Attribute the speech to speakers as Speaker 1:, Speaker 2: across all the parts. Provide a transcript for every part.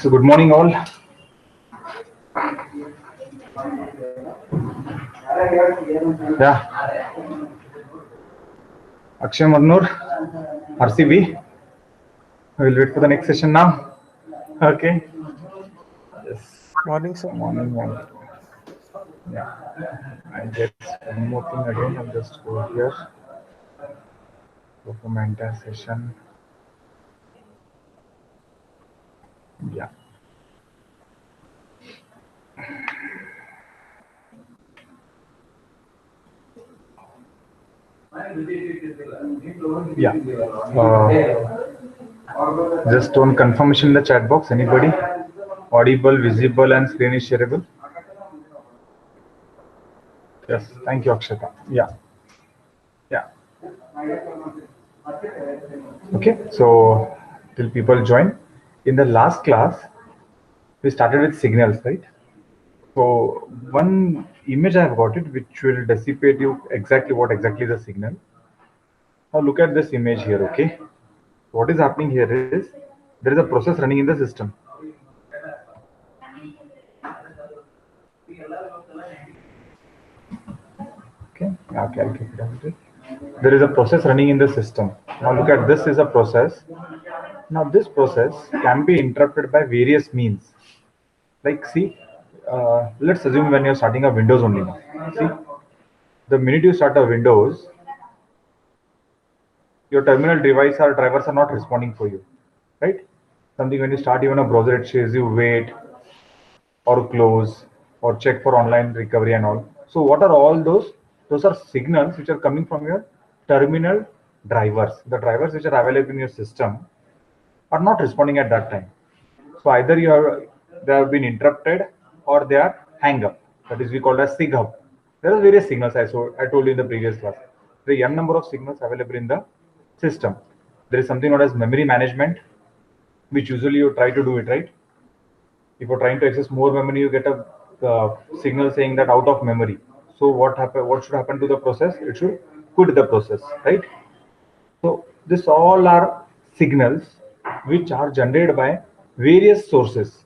Speaker 1: So good morning all. Yeah, Akshay Marnur, RCB. We'll wait for the next session now. Okay. Yes.
Speaker 2: Morning, sir.
Speaker 1: Morning, morning. Yeah. I get one more thing again. I'll just go here. Go for my entire session. Yeah. Yeah. Just on confirmation in the chat box. Anybody? Audible, visible, and screen is shareable. Yes. Thank you, Akshata. Yeah. Yeah. Okay. So till people join. In the last class, we started with signals, right? So one image I have got it, which will dissipate you exactly what exactly is the signal. Now look at this image here, okay? What is happening here is there is a process running in the system. Okay, okay, I'll keep it as it is. There is a process running in the system. Now look at this is a process. Now this process can be interrupted by various means. Like see, let's assume when you're starting a Windows only now. See, the minute you start a Windows, your terminal device or drivers are not responding for you, right? Something when you start even a browser, it says you wait or close or check for online recovery and all. So what are all those? Those are signals which are coming from your terminal drivers. The drivers which are available in your system are not responding at that time. So either they have been interrupted or they are hang up. That is we call as sig hub. There are various signals I told you in the previous class. There are n number of signals available in the system. There is something known as memory management, which usually you try to do it right. If you're trying to access more memory, you get a signal saying that out of memory. So what should happen to the process? It should quit the process, right? So this all are signals which are generated by various sources.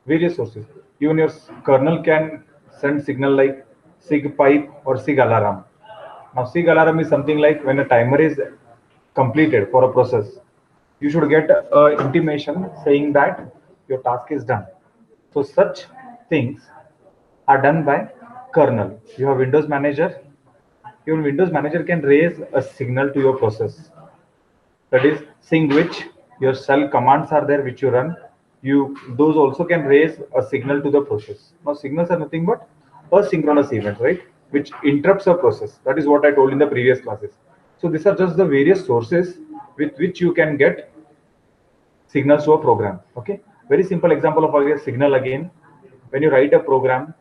Speaker 1: Various sources. Even your kernel can send signal like sig pipe or sig alarm. Now sig alarm is something like when a timer is completed for a process, you should get a intimation saying that your task is done. So such things are done by kernel. You have Windows Manager. Even Windows Manager can raise a signal to your process. That is seeing which your shell commands are there which you run. Those also can raise a signal to the process. Now signals are nothing but asynchronous events, right? Which interrupts a process. That is what I told in the previous classes. So these are just the various sources with which you can get signals to a program. Okay, very simple example of a signal again. When you write a program,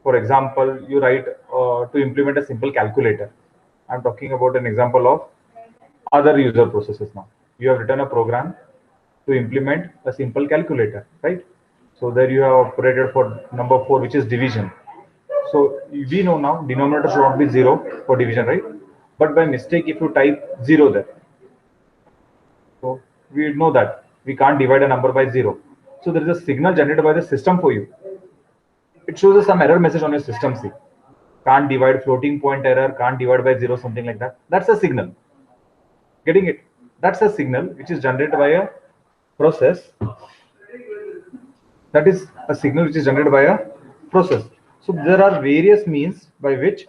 Speaker 1: for example, you write to implement a simple calculator. I'm talking about an example of other user processes now. You have written a program to implement a simple calculator, right? So there you have operated for number 4, which is division. So we know now denominator should not be 0 for division, right? But by mistake, if you type 0 there, so we know that we can't divide a number by 0. So there is a signal generated by the system for you. It shows us some error message on your system. See, can't divide, floating point error, can't divide by 0, something like that. That's a signal. Getting it? That's a signal which is generated by a process. That is a signal which is generated by a process. So there are various means by which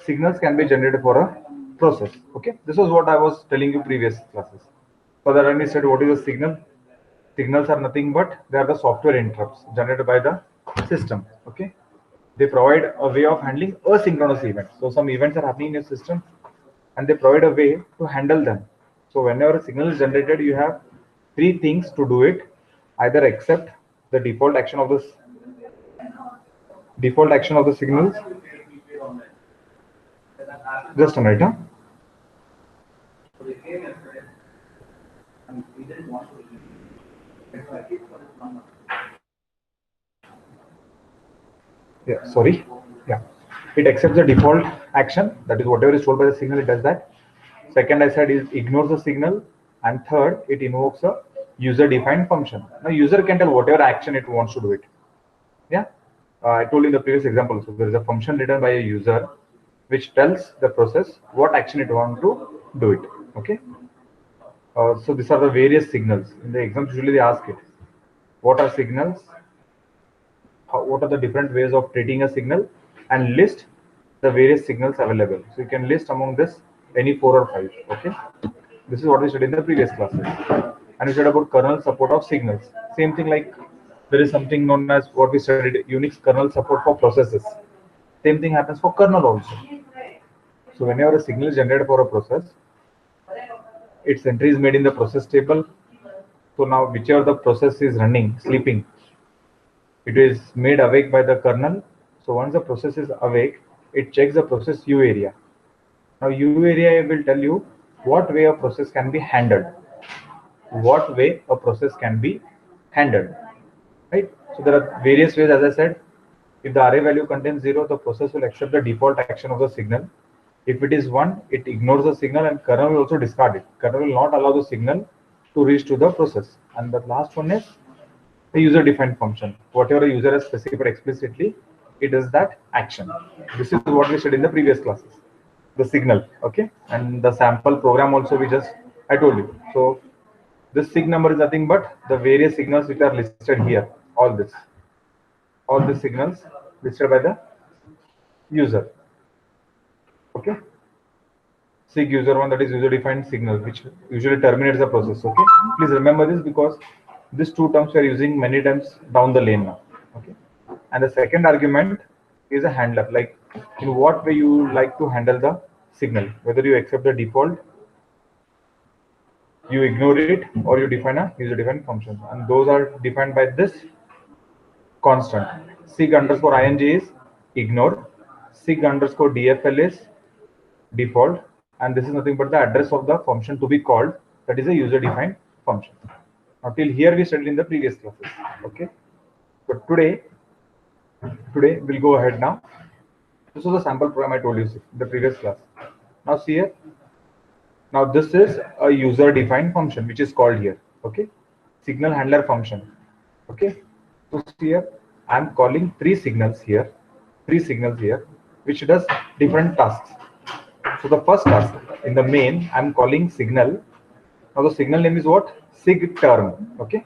Speaker 1: signals can be generated for a process. Okay, this was what I was telling you previous classes. Further, I said what is a signal? Signals are nothing but they are the software interrupts generated by the system. Okay, they provide a way of handling asynchronous events. So some events are happening in your system, and they provide a way to handle them. So whenever a signal is generated, you have 3 things to do it. Either accept the default action of the signals. Just a minute. Huh? Yeah, sorry. Yeah, it accepts the default action, that is whatever is told by the signal, it does that. Second, I said, is ignores the signal. And third, it invokes a user-defined function. Now, user can tell whatever action it wants to do it. Yeah, I told you in the previous example. So there is a function written by a user which tells the process what action it wants to do it. Okay. So these are the various signals. In the exam, usually they ask it, what are signals? What are the different ways of treating a signal, and list the various signals available. So you can list among this any 4 or 5. Okay. This is what we studied in the previous classes. And we studied about kernel support of signals. Same thing, like there is something known as what we studied, Unix kernel support for processes. Same thing happens for kernel also. So whenever a signal is generated for a process, its entry is made in the process table. So now whichever the process is running, sleeping, it is made awake by the kernel. So once the process is awake, it checks the process U area. Now U area will tell you what way a process can be handled. What way a process can be handled, right? So there are various ways, as I said. If the array value contains 0, the process will accept the default action of the signal. If it is 1, it ignores the signal, and kernel will also discard it. Kernel will not allow the signal to reach to the process. And the last one is the user-defined function. Whatever a user has specified explicitly, it does that action. This is what we studied in the previous classes. The signal, okay, and the sample program also I told you. So this sig number is nothing but the various signals which are listed here. All the signals listed by the user. Okay. Sig user one, that is user defined signal, which usually terminates the process. Okay. Please remember this, because these two terms we are using many times down the lane now. Okay. And the second argument is a handler, like in what way you like to handle the signal, whether you accept the default, you ignore it, or you define a user defined function. And those are defined by this constant. Sig underscore ing is ignore, sig underscore dfl is default, and this is nothing but the address of the function to be called, that is a user defined function. Now till here we studied in the previous classes. Okay, so today we'll go ahead now. This was a sample program I told you in the previous class. Now see here. Now this is a user defined function which is called here. Okay, signal handler function. Okay, so here I'm calling three signals here, which does different tasks. So the first task in the main, I'm calling signal. Now the signal name is what? Sig term. Okay,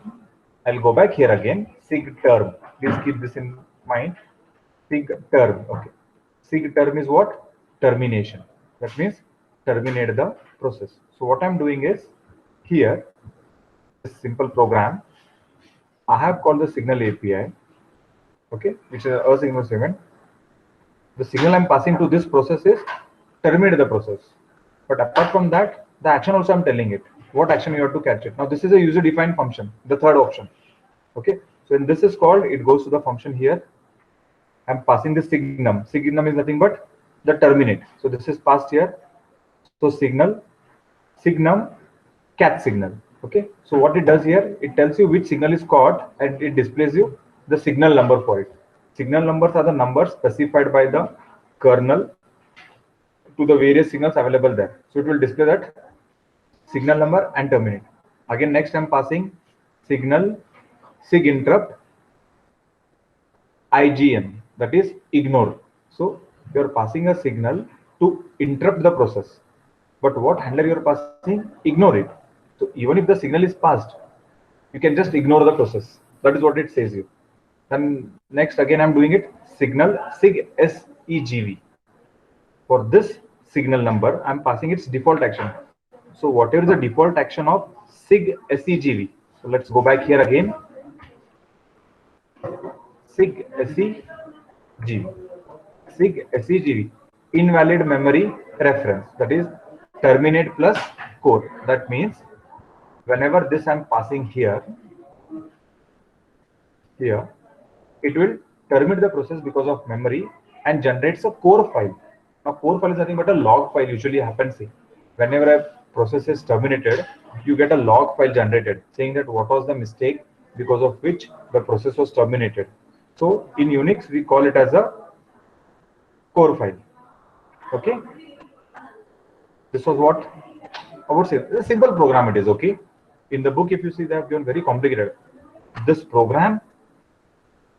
Speaker 1: I'll go back here again. Sig term. Please keep this in mind. Sig term. Okay, sig term is what? Termination. That means terminate the process. So what I'm doing is here, this simple program, I have called the signal API, okay, which is a signal statement. The signal I'm passing to this process is terminate the process. But apart from that, the action also I'm telling it what action you have to catch it. Now this is a user defined function, the third option. Okay, so when this is called, it goes to the function here. I'm passing the signum. Signum is nothing but the terminate. So this is passed here. So signum catch signal. Okay, so what it does here, it tells you which signal is caught, and it displays you the signal number for it. Signal numbers are the numbers specified by the kernel to the various signals available there. So it will display that signal number and terminate. Again, next I'm passing signal sig interrupt IGN, that is ignore. So you're passing a signal to interrupt the process. But what handler you're passing? Ignore it. So even if the signal is passed, you can just ignore the process. That is what it says you. Then next again I'm doing it signal sig SEGV. For this signal number, I'm passing its default action. So whatever is the default action of sig SEGV. So let's go back here again. Sig SEGV. Sig SEGV. Invalid memory reference. That is terminate plus core. That means whenever this I'm passing here, it will terminate the process because of memory and generates a core file. Now core file is nothing but a log file. Usually happens whenever a process is terminated, you get a log file generated saying that what was the mistake because of which the process was terminated. So in Unix we call it as a core file. Okay, this was what would say a simple program it is, okay? In the book, if you see, they have given very complicated. This program,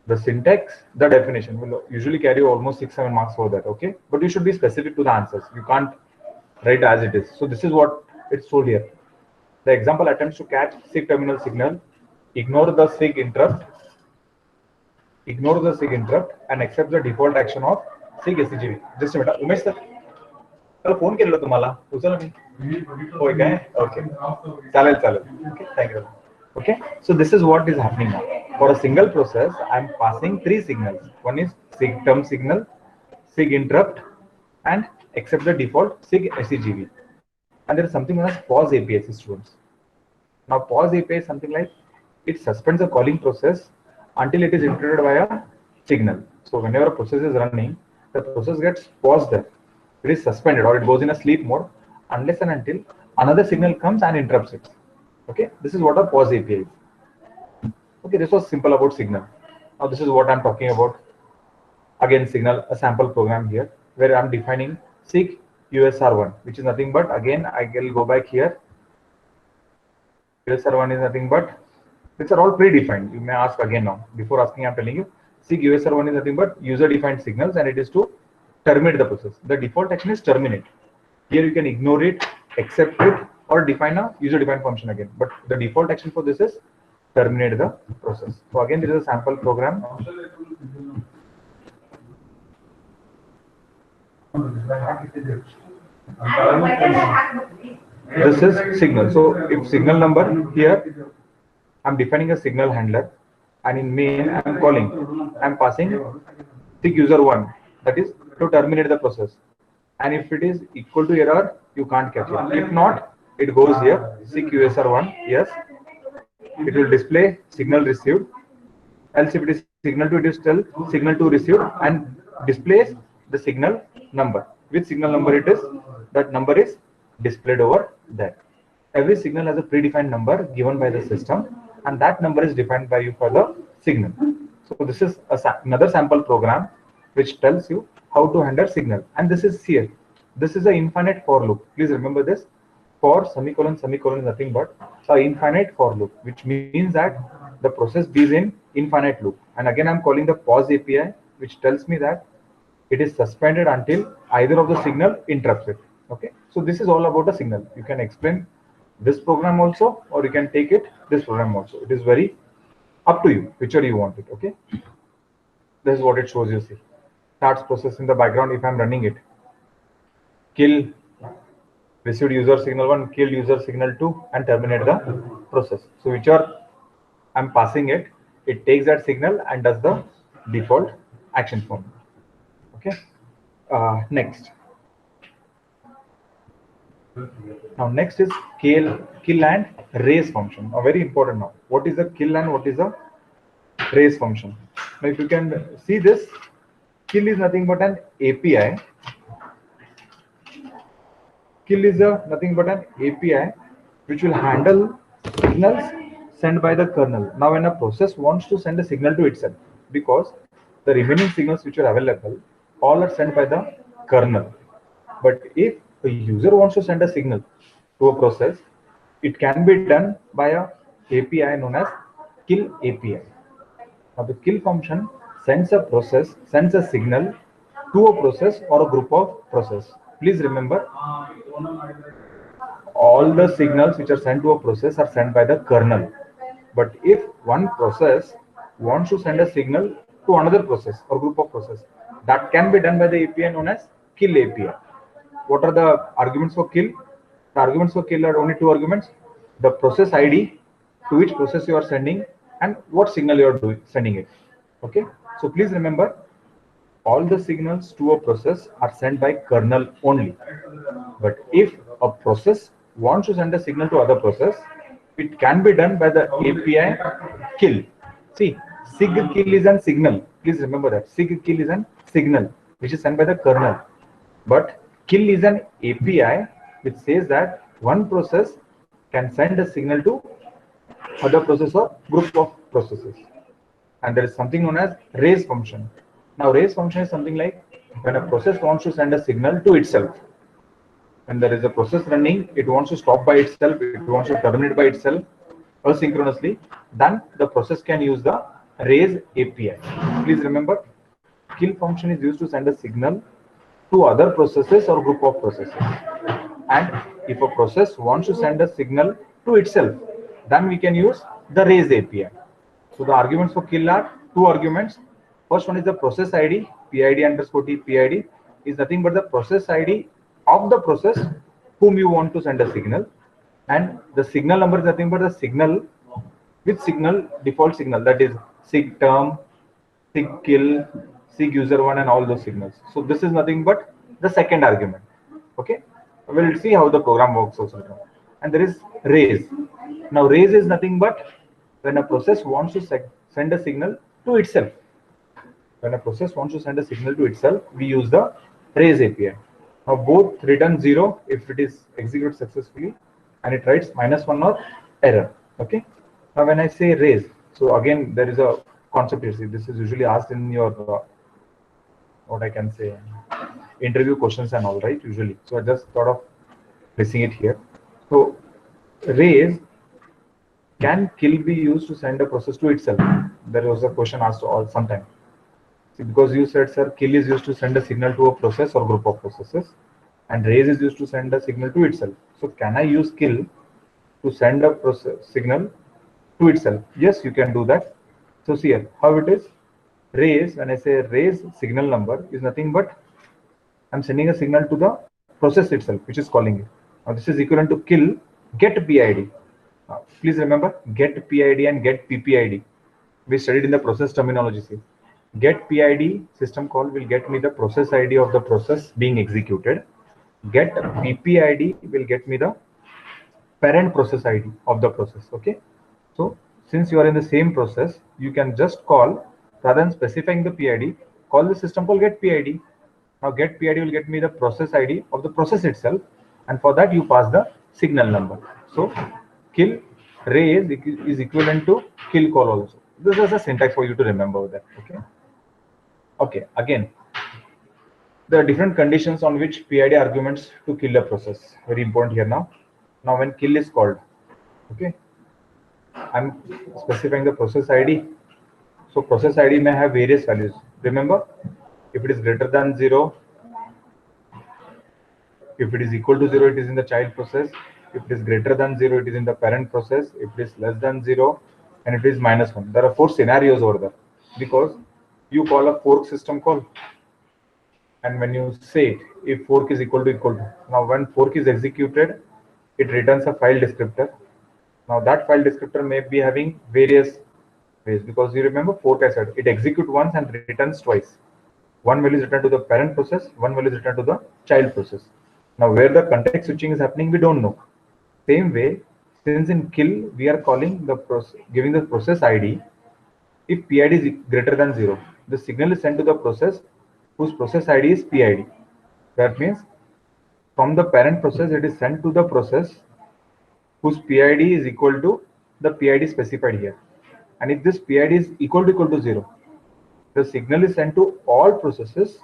Speaker 1: the syntax, the definition will usually carry almost 6-7 marks for that, okay? But you should be specific to the answers. You can't write as it is. So this is what it's told here. The example attempts to catch SIG terminal signal, ignore the SIG interrupt, and accept the default action of SIG SCGV. Just a minute, Umesh sir. त्याला phone केलेला तुम्हाला उचलला मी होय काय okay चालेल चालेल okay thank you okay so this is what is happening now for a single process I'm passing 3 signals. One is SIG term signal, SIG interrupt, and accept the default SIG SCGV, and there is something known as pause API, students. Now pause API is something like it suspends the calling process until it is interrupted by a signal. So whenever a process is running, the process gets paused there. It is suspended or it goes in a sleep mode unless and until another signal comes and interrupts it. Okay, this is what a pause API is. Okay, this was simple about signal. Now this is what I'm talking about. Again, signal, a sample program here where I'm defining SIG USR1, which is nothing but, again, I will go back here. USR1 is nothing but, these are all predefined. You may ask again now. Before asking, I'm telling you, SIG USR1 is nothing but user-defined signals, and it is to terminate the process. The default action is terminate. Here you can ignore it, accept it, or define a user-defined function again. But the default action for this is terminate the process. So again, there is a sample program. This is signal. So if signal number here, I'm defining a signal handler, and in main I'm calling, I'm passing SIG user1, that is to terminate the process. And if it is equal to error, you can't catch it. If not, it goes here SIG USR1, yes, it will display signal received. Else if it is signal 2, it is still signal 2 received and displays the signal number. Which signal number it is, that number is displayed over there. Every signal has a predefined number given by the system, and that number is defined by you for the signal. So this is another sample program which tells you how to handle signal, and this is here. This is an infinite for loop. Please remember this. For semicolon is nothing but an infinite for loop, which means that the process is in infinite loop. And again, I'm calling the pause API, which tells me that it is suspended until either of the signal interrupts it. Okay, so this is all about a signal. You can explain this program also, or you can take it this program also. It is very up to you, whichever you want it. Okay, this is what it shows you. See, starts process in the background. If I'm running it, kill received user signal 1, kill user signal 2, and terminate the process. So whichever I'm passing it, it takes that signal and does the default action for me. Okay, next. Now next is kill and raise function. Now very important now. What is the kill and what is the raise function? Now if you can see this, kill is nothing but an API. Kill is nothing but an API which will handle signals sent by the kernel. Now when a process wants to send a signal to itself, because the remaining signals which are available all are sent by the kernel. But if a user wants to send a signal to a process, it can be done by a API known as kill API. Now the kill function sends a signal to a process or a group of process. Please remember, all the signals which are sent to a process are sent by the kernel. But if one process wants to send a signal to another process or group of process, that can be done by the API known as kill API. What are the arguments for kill? The arguments for kill are only 2 arguments: the process ID, to which process you are sending, and what signal you are sending it. Okay, so please remember, all the signals to a process are sent by kernel only. But if a process wants to send a signal to other process, it can be done by the API kill. See, SIG kill is a signal. Please remember that SIG kill is a signal which is sent by the kernel. But kill is an API which says that one process can send a signal to other process or group of processes. And there is something known as raise function. Now raise function is something like when a process wants to send a signal to itself. When there is a process running, it wants to stop by itself, it wants to terminate by itself asynchronously, then the process can use the raise API. Please remember, kill function is used to send a signal to other processes or group of processes. And if a process wants to send a signal to itself, then we can use the raise API. So the arguments for kill are two arguments. First one is the process ID, PID underscore T PID is nothing but the process ID of the process whom you want to send a signal. And the signal number is nothing but the signal with signal, default signal, that is sig term, sig kill, sig user1 and all those signals. So this is nothing but the second argument. Okay, we'll see how the program works also. And there is raise. Now raise is nothing but when a process wants to send a signal to itself. When a process wants to send a signal to itself, we use the raise API. Now both return 0 if it is executed successfully, and it writes -1 or error. Okay. Now when I say raise, so again there is a concept here. See, this is usually asked in your what I can say, interview questions and all, right? Usually. So I just thought of placing it here. So raise, can kill be used to send a process to itself? There was a question asked all sometime. See, because you said, sir, kill is used to send a signal to a process or group of processes, and raise is used to send a signal to itself. So can I use kill to send a process signal to itself? Yes, you can do that. So see here how it is. Raise, when I say raise signal number, is nothing but I'm sending a signal to the process itself, which is calling it. Now this is equivalent to kill get PID. Please remember, get PID and get PPID. We studied in the process terminology. See, get PID system call will get me the process ID of the process being executed. Get PPID will get me the parent process ID of the process. Okay. So since you are in the same process, you can just call, rather than specifying the PID, call the system call get PID. Now get PID will get me the process ID of the process itself, and for that you pass the signal number. So kill raise is equivalent to kill call also. This is a syntax for you to remember that. Okay. Okay. Again, there are different conditions on which PID arguments to kill a process. Very important here now. Now when kill is called, okay, I'm specifying the process ID. So process ID may have various values. Remember, if it is greater than 0, if it is equal to 0, it is in the child process. If it is greater than 0, it is in the parent process. If it is less than 0, and it is -1. There are 4 scenarios over there, because you call a fork system call. And when you say it, if fork is equal to, now when fork is executed, it returns a file descriptor. Now that file descriptor may be having various ways, because you remember fork, I said it executes once and returns twice. One value is returned to the parent process, one value is returned to the child process. Now where the context switching is happening, we don't know. Same way, since in kill we are calling the process, giving the process ID. If PID is greater than 0, the signal is sent to the process whose process ID is PID. That means from the parent process, it is sent to the process whose PID is equal to the PID specified here. And if this PID is equal to 0, the signal is sent to all processes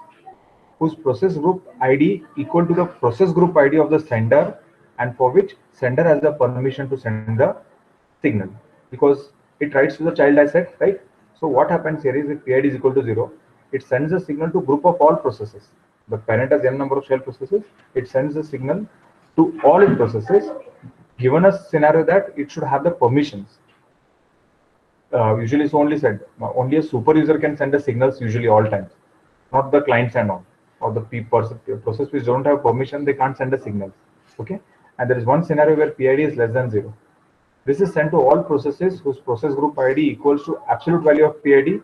Speaker 1: whose process group ID equal to the process group ID of the sender, and for which sender has the permission to send the signal, because it writes to the child, I said, right? So what happens here is, if PID is equal to 0, it sends a signal to group of all processes. The parent has n number of shell processes. It sends a signal to all its processes, given a scenario that it should have the permissions. Usually it's only said, only a super user can send the signals usually all times, not the clients and all, or the process which don't have permission, they can't send the signals. Okay. And there is one scenario where PID is less than 0. This is sent to all processes whose process group ID equals to absolute value of PID,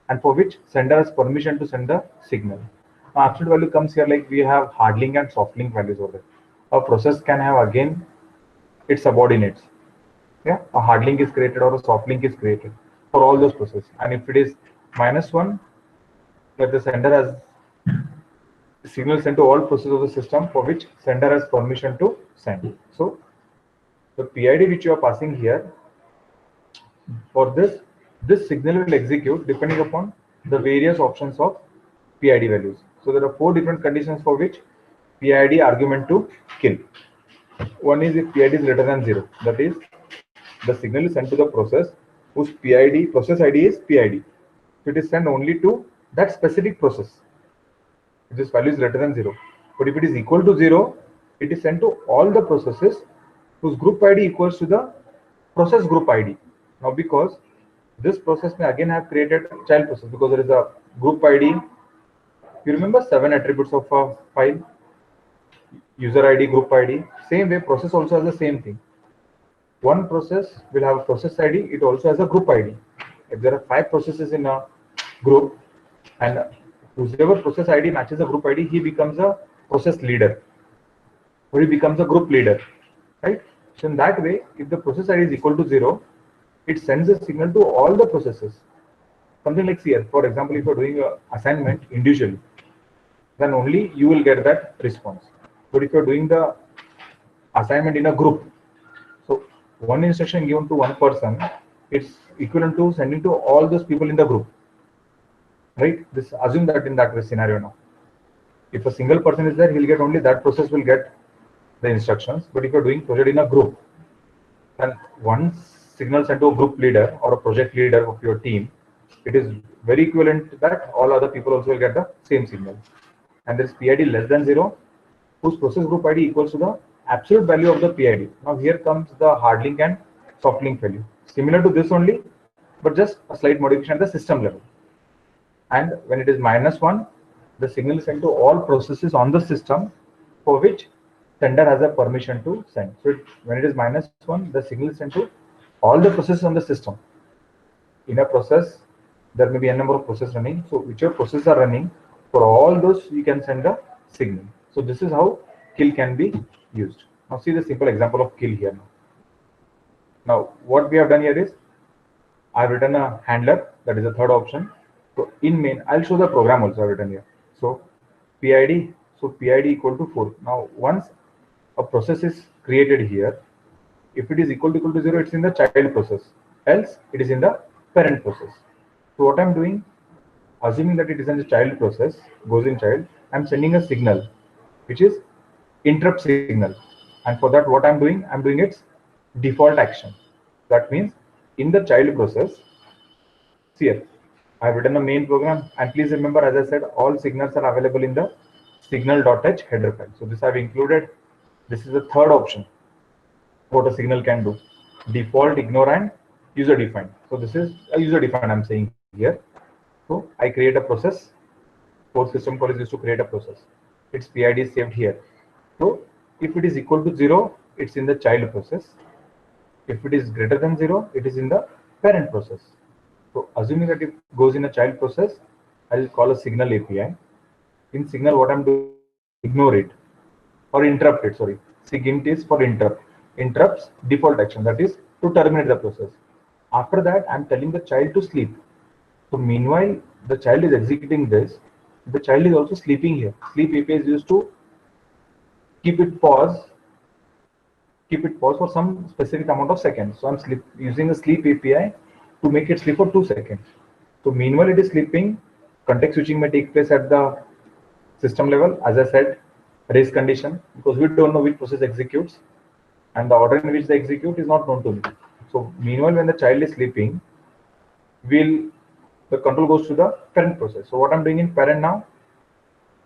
Speaker 1: and for which sender has permission to send the signal. Now absolute value comes here, like we have hard link and soft link values over there. A process can have again its subordinates. Yeah, a hard link is created or a soft link is created for all those processes. And if it is -1, that the sender has signal sent to all processes of the system for which sender has permission to send. So the PID which you are passing here, for this signal will execute depending upon the various options of PID values. So there are 4 different conditions for which PID argument to kill. One is if PID is greater than 0, that is the signal is sent to the process whose PID process ID is PID. So it is sent only to that specific process if this value is greater than 0. But if it is equal to 0, it is sent to all the processes whose group ID equals to the process group ID. Now because this process may again have created a child process because there is a group ID. You remember 7 attributes of a file? User ID, group ID. Same way process also has the same thing. One process will have a process ID, it also has a group ID. If there are 5 processes in a group and whoever process ID matches the group ID, he becomes a process leader or he becomes a group leader, right? So in that way, if the process ID is equal to 0, it sends a signal to all the processes. Something like here, for example, if you're doing an assignment individually, then only you will get that response. But if you're doing the assignment in a group, so one instruction given to one person, it's equivalent to sending to all those people in the group, right? This assume that in that scenario now, if a single person is there, he'll get only that process will get the instructions. But if you're doing project in a group, then one signal sent to a group leader or a project leader of your team, it is very equivalent that all other people also will get the same signal. And there is PID less than 0, whose process group ID equals to the absolute value of the PID. Now here comes the hard link and soft link value. Similar to this only, but just a slight modification at the system level. And when it is -1, the signal is sent to all processes on the system for which sender has a permission to send. So when it is -1, the signal is sent to all the processes on the system. In a process, there may be a number of processes running. So whichever processes are running, for all those you can send a signal. So this is how kill can be used. Now see the simple example of kill here. Now what we have done here is I've written a handler, that is the third option. So in main, I'll show the program also I've written here. So PID, so PID equal to 4. Now once a process is created here, if it is equal to 0, it's in the child process, else it is in the parent process. So what I'm doing, assuming that it is in the child process, goes in child, I'm sending a signal, which is interrupt signal. And for that, what I'm doing its default action. That means in the child process, here, I've written a main program. And please remember, as I said, all signals are available in the signal.h header file. So this I've included. This is the third option. What a signal can do: default, ignore, and user defined. So this is a user defined I'm saying here. So I create a process. For system call is used to create a process. Its PID is saved here. So if it is equal to 0, it's in the child process. If it is greater than 0, it is in the parent process. So assuming that it goes in a child process, I'll call a signal API. In signal, what I'm doing, ignore it or interrupt it. Sorry, SIGINT is for interrupt. Interrupts default action, that is to terminate the process. After that, I'm telling the child to sleep. So meanwhile, the child is executing this. The child is also sleeping here. Sleep API is used to keep it pause for some specific amount of seconds. So I'm using a sleep API to make it sleep for 2 seconds. So meanwhile it is sleeping, context switching may take place at the system level, as I said, race condition, because we don't know which process executes and the order in which they execute is not known to me. So meanwhile, when the child is sleeping, the control goes to the parent process. So what I'm doing in parent now,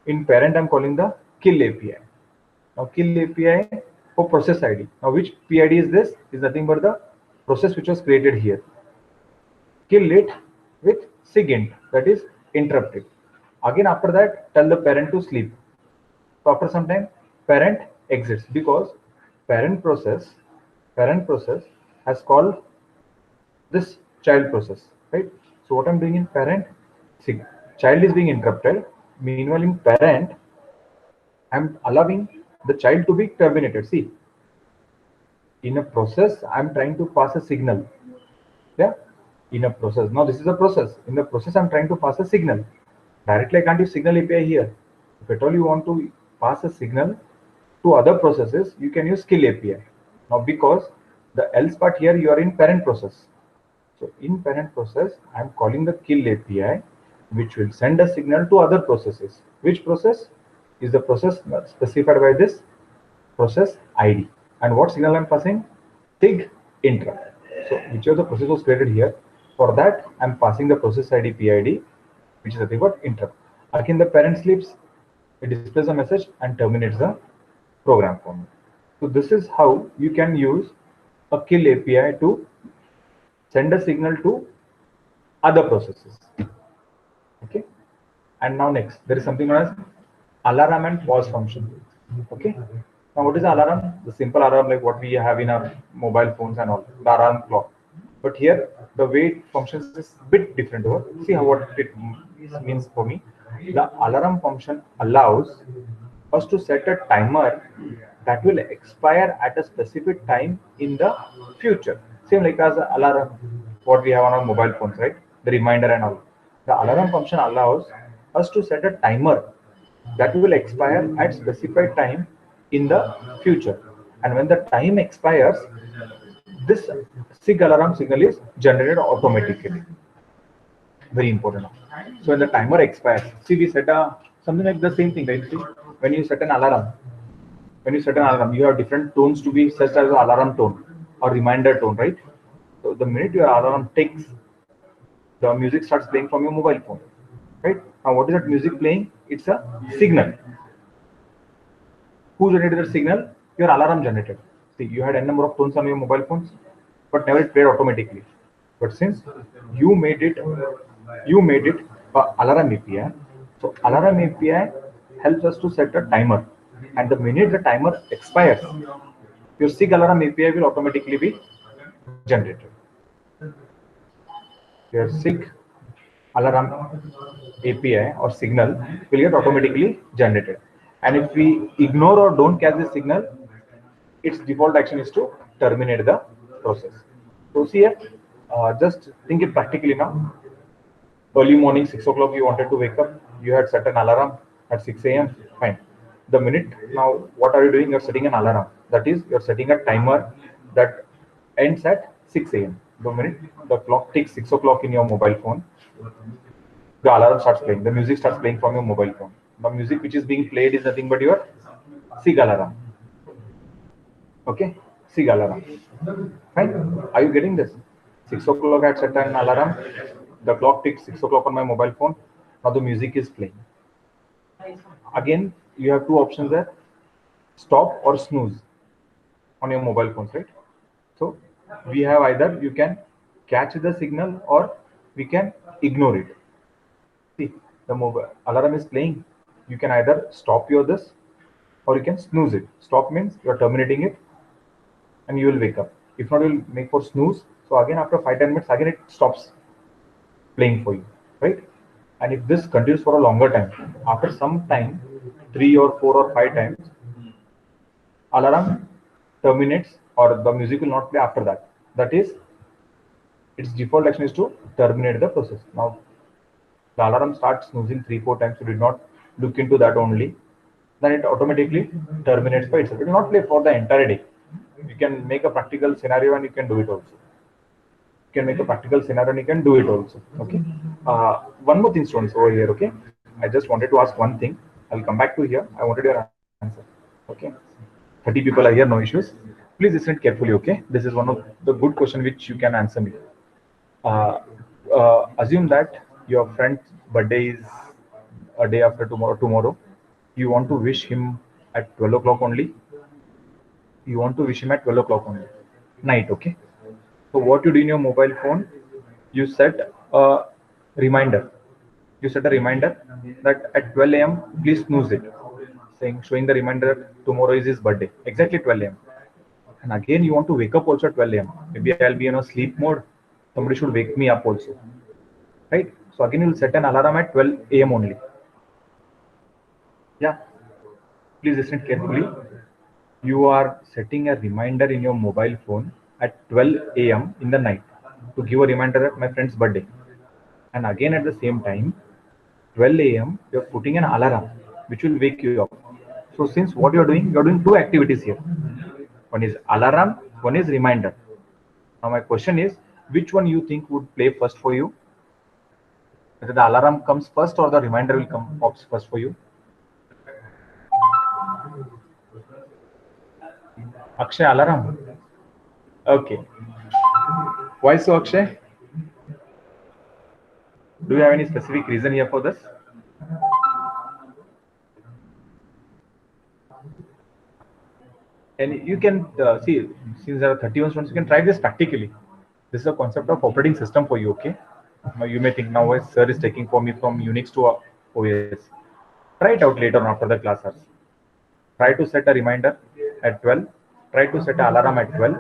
Speaker 1: in parent I'm calling the kill API. Now kill API for process ID. Now which PID is this? Is nothing but the process which was created here. Kill it with SIGINT, that is interrupted. Again after that, tell the parent to sleep. So after some time, parent exits because parent process has called this child process, right? So what I'm doing in parent, see, child is being interrupted. Meanwhile in parent, I'm allowing the child to be terminated. See, in a process, I'm trying to pass a signal. Yeah, in a process. Now this is a process. In the process, I'm trying to pass a signal. Directly, I can't use signal API here. If at all you want to pass a signal to other processes, you can use kill API. Now because the else part here, you are in parent process. So in parent process, I'm calling the kill API, which will send a signal to other processes. Which process? is the process specified by this process ID. And what signal I'm passing? SIG interrupt. So whichever the process was created here, for that I'm passing the process ID PID, which is nothing but interrupt. Again, the parent sleeps, it displays a message and terminates the program for me. So this is how you can use a kill API to send a signal to other processes. Okay. And now next, there is something known as alarm and pause function. Okay. Now what is the alarm? The simple alarm like what we have in our mobile phones and all, the alarm clock. But here the way it functions is a bit different. Over. See how what it means for me. The alarm function allows us to set a timer that will expire at a specific time in the future. Same like as alarm, what we have on our mobile phones, right? The reminder and all. The alarm function allows us to set a timer that will expire at specified time in the future. And when the time expires, this SIG alarm signal is generated automatically. Very important. So when the timer expires, see we set a something like the same thing, right? See, when you set an alarm, you have different tones to be set as an alarm tone or reminder tone, right? So the minute your alarm ticks, the music starts playing from your mobile phone, right? Now what is that music playing? It's a signal. Who generated the signal? Your alarm generated. See, you had n number of tones on your mobile phones, but never it played automatically. But since you made it, alarm API. So alarm API helps us to set a timer, and the minute the timer expires, your SIG alarm API will automatically be generated. Your SIG alarm API or signal will get automatically generated. And if we ignore or don't catch the signal, its default action is to terminate the process. So see here, just think it practically now. Early morning, 6 o'clock, you wanted to wake up. You had set an alarm at 6 a.m. Fine. The minute now, what are you doing? You're setting an alarm. That is, you're setting a timer that ends at 6 a.m. The minute the clock ticks 6 o'clock in your mobile phone, the alarm starts playing. The music starts playing from your mobile phone. The music which is being played is nothing but your SIG alarm. Okay, SIG alarm. Fine. Are you getting this? 6 o'clock I set an alarm. The clock ticks 6 o'clock on my mobile phone. Now the music is playing. Again, you have two options there: stop or snooze on your mobile phones, right? So we have either you can catch the signal or we can ignore it. See, the mobile alarm is playing. You can either stop your this or you can snooze it. Stop means you are terminating it and you will wake up. If not, you will make for snooze. So again, after 5-10 minutes, again it stops playing for you, right? And if this continues for a longer time, after some time, 3 or 4 or 5 times, alarm terminates or the music will not play after that. That is, its default action is to terminate the process. Now, the alarm starts snoozing 3-4 times, you did not look into that only, then it automatically terminates by itself. It will not play for the entire day. You can make a practical scenario and you can do it also. You can make a practical scenario and you can do it also. Okay. One more thing, students, over here. Okay. I just wanted to ask one thing. I'll come back to here. I wanted your answer. Okay. 30 people are here, no issues. Please listen carefully. Okay. This is one of the good question which you can answer me. Assume that your friend's birthday is a day after tomorrow. You want to wish him at 12 o'clock only. You want to wish him at 12 o'clock only. Night, okay? So what you do in your mobile phone, you set a reminder. You set a reminder that at 12 a.m. please snooze it. Showing the reminder that tomorrow is his birthday. Exactly 12 a.m. And again you want to wake up also at 12 a.m. Maybe I'll be in a sleep mode. Somebody should wake me up also. Right? So again you'll set an alarm at 12 a.m. only. Yeah. Please listen carefully. You are setting a reminder in your mobile phone at 12 a.m. in the night to give a reminder at my friend's birthday. And again at the same time, 12 a.m. you're putting an alarm which will wake you up. So since what you're doing two activities here. One is alarm, one is reminder. Now my question is, which one you think would play first for you? Whether the alarm comes first or the reminder will come first for you? Akshay, alarm. Okay. Why so, Akshay? Do you have any specific reason here for this? And you can see, since there are 31 students, you can try this practically. This is a concept of operating system for you, okay? Now you may think, now why sir is taking for me from Unix to OS. Try it out later on after the class hours. Try to set a reminder at 12. Try to set an alarm at 12.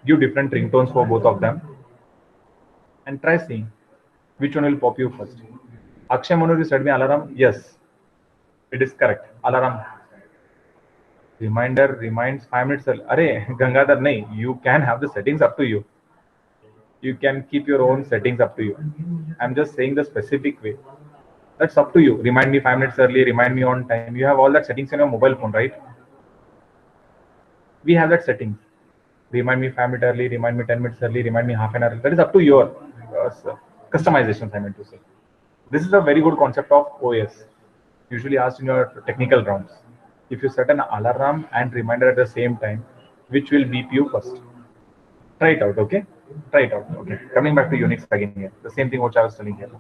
Speaker 1: Give different ringtones for both of them. And try seeing which one will pop you first. Akshay Manu, you set me alarm? Yes, it is correct. Alarm. Reminder reminds 5 minutes early. Arey, Gangadhar, nahi. You can have the settings up to you. You can keep your own settings up to you. I'm just saying the specific way. That's up to you. Remind me 5 minutes early, remind me on time. You have all that settings in your mobile phone, right? We have that settings. Remind me 5 minutes early, remind me 10 minutes early, remind me half an hour early. That is up to your customizations, I meant to say. This is a very good concept of OS, usually asked in your technical rounds. If you set an alarm and reminder at the same time, which will beep you first? Try it out, okay? Try it out, okay? Coming back to Unix again here, the same thing which I was telling here.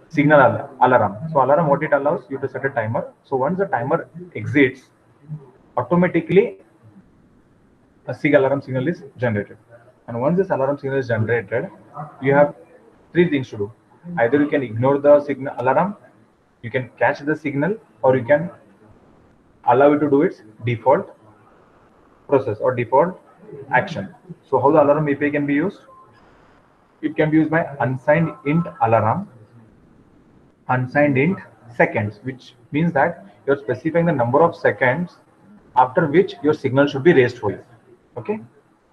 Speaker 1: Signal alarm. So alarm, what it allows you to set a timer. So once the timer exits, automatically a SIG alarm signal is generated. And once this alarm signal is generated, you have three things to do. Either you can ignore the signal alarm, you can catch the signal, or you can allow it to do its default process or default action. So how the alarm API can be used? It can be used by unsigned int alarm, unsigned int seconds, which means that you're specifying the number of seconds after which your signal should be raised for you. Okay,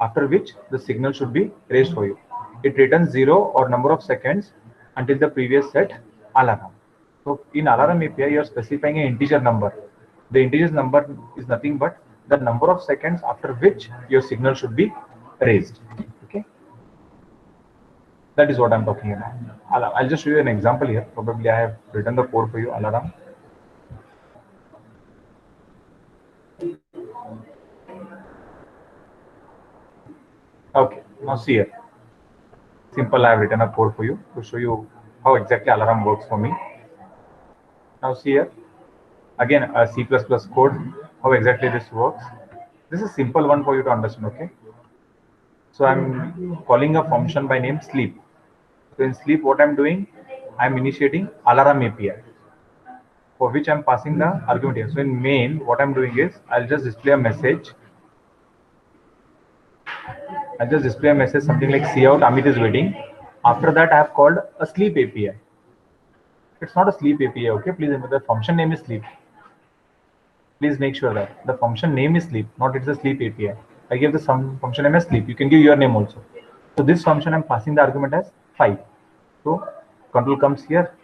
Speaker 1: after which the signal should be raised for you. It returns 0 or number of seconds until the previous set alarm. So in alarm API, you're specifying an integer number. The integer number is nothing but the number of seconds after which your signal should be raised. Okay, that is what I'm talking about. I'll just show you an example here. Probably I have written the code for you. Alarm. Okay, now see here. Simple, I have written a code for you to show you how exactly alarm works for me. Now see here. Again, a C++ code, how exactly this works. This is simple one for you to understand, okay? So I'm calling a function by name sleep. So in sleep, what I'm doing, I'm initiating alarm API, for which I'm passing the argument here. So in main, what I'm doing is, I'll just display a message. I'll just display a message, something like cout, Amit is waiting. After that, I have called a sleep API. It's not a sleep API, okay? Please remember the function name is sleep. Please make sure that the function name is sleep, not it's a sleep API. I give the some function name as sleep. You can give your name also. So this function I'm passing the argument as 5. So control comes here.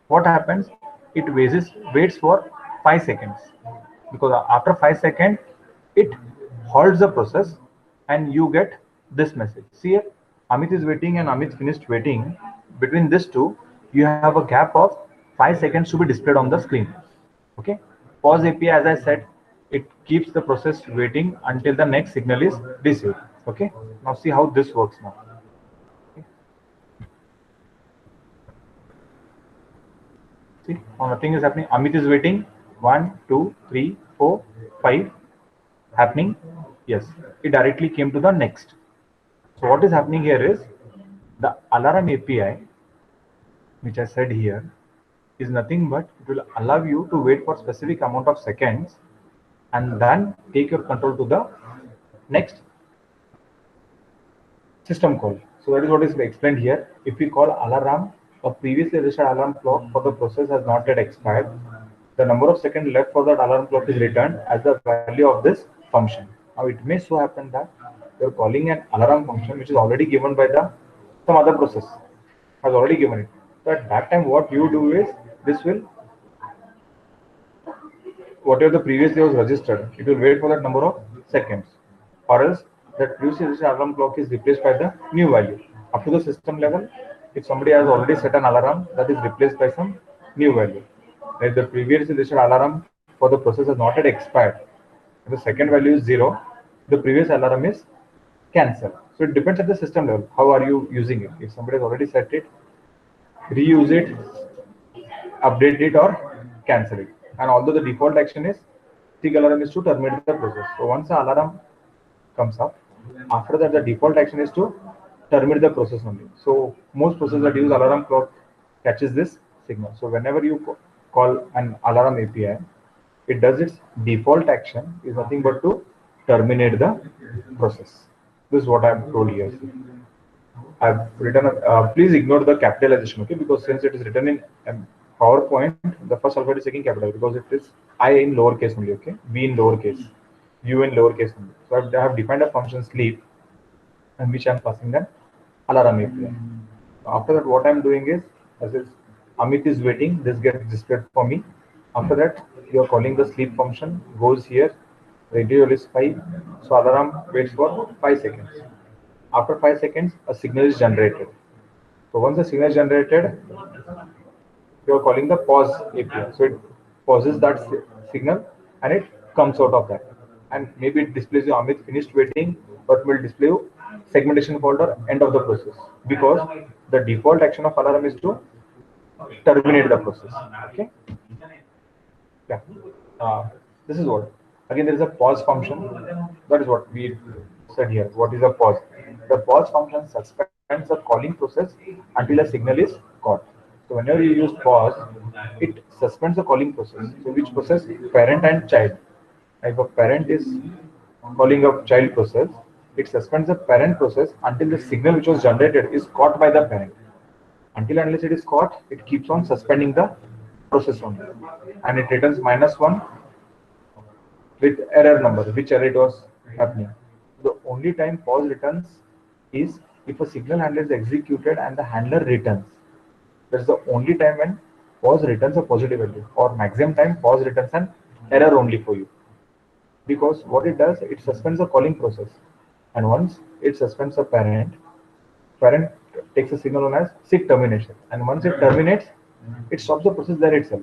Speaker 1: What happens? It waits for 5 seconds, because after 5 seconds it halts the process and you get this message. See here, Amit is waiting and Amit finished waiting. Between these two, you have a gap of 5 seconds to be displayed on the screen. Okay. Pause API, as I said, it keeps the process waiting until the next signal is received. Okay. Now see how this works now. Okay. See, now nothing is happening. Amit is waiting. 1, 2, 3, 4, 5 happening. Yes, it directly came to the next. So what is happening here is the alarm API, which I said here, is nothing but it will allow you to wait for specific amount of seconds and then take your control to the next system call. So that is what is explained here. If we call alarm, a previously registered alarm clock for the process has not yet expired. The number of seconds left for that alarm clock is returned as the value of this function. Now it may so happen that you're calling an alarm function which is already given by the some other process has already given it. So at that time, what you do is this will, whatever the previously was registered, it will wait for that number of seconds, or else that previously registered alarm clock is replaced by the new value. Up to the system level, if somebody has already set an alarm, that is replaced by some new value. If the previously registered alarm for the process has not yet expired, and the second value is 0, the previous alarm is cancel. So it depends at the system level. How are you using it? If somebody has already set it, reuse it, update it, or cancel it. And although the default action is tick alarm is to terminate the process. So once the alarm comes up, after that the default action is to terminate the process only. So most processors that use alarm clock catches this signal. So whenever you call an alarm API, it does its default action is nothing but to terminate the process. This is what I've told you. I've written, please ignore the capitalization, okay? Because since it is written in PowerPoint, the first alphabet is taking capital because it is I in lowercase only, okay? V in lowercase, U in lowercase only. So I have defined a function sleep, and which I'm passing an alarm API. After that, what I'm doing is, as is Amit is waiting, this gets displayed for me. After that, you are calling the sleep function, goes here, radio is 5, so alarm waits for 5 seconds. After 5 seconds, a signal is generated. So once the signal is generated, you are calling the pause API. So it pauses that signal and it comes out of that. And maybe it displays you Amit finished waiting, or it will display you segmentation folder end of the process, because the default action of alarm is to terminate the process. Okay. Yeah. This is what. Again, there is a pause function. That is what we said here. What is a pause? The pause function suspends the calling process until a signal is caught. So whenever you use pause, it suspends the calling process. So which process? Parent and child. If a parent is calling a child process, it suspends the parent process until the signal which was generated is caught by the parent. Until unless it is caught, it keeps on suspending the process only, and it returns -1 with error number, which error it was happening. The only time pause returns is if a signal handler is executed and the handler returns. That's the only time when pause returns a positive value, or maximum time pause returns an error only for you. Because what it does, it suspends the calling process, and once it suspends the parent takes a signal known as SIG termination, and once it terminates, it stops the process there itself.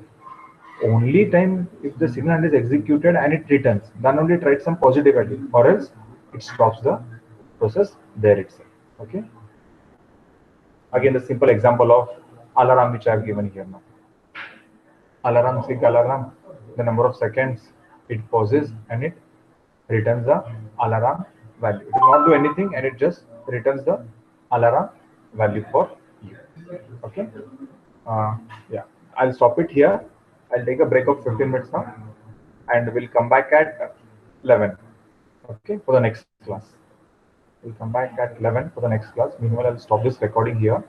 Speaker 1: Only time if the signal handler is executed and it returns, then only it writes some positive value, or else it stops the process there itself. Okay. Again, the simple example of alarm which I have given here now. Alarm, SIG alarm, the number of seconds it pauses and it returns the alarm value. It will not do anything and it just returns the alarm value for you. Okay. Yeah, I'll stop it here. I'll take a break of 15 minutes now, and we'll come back at 11. Okay, for the next class. We'll come back at 11 for the next class. Meanwhile, I'll stop this recording here.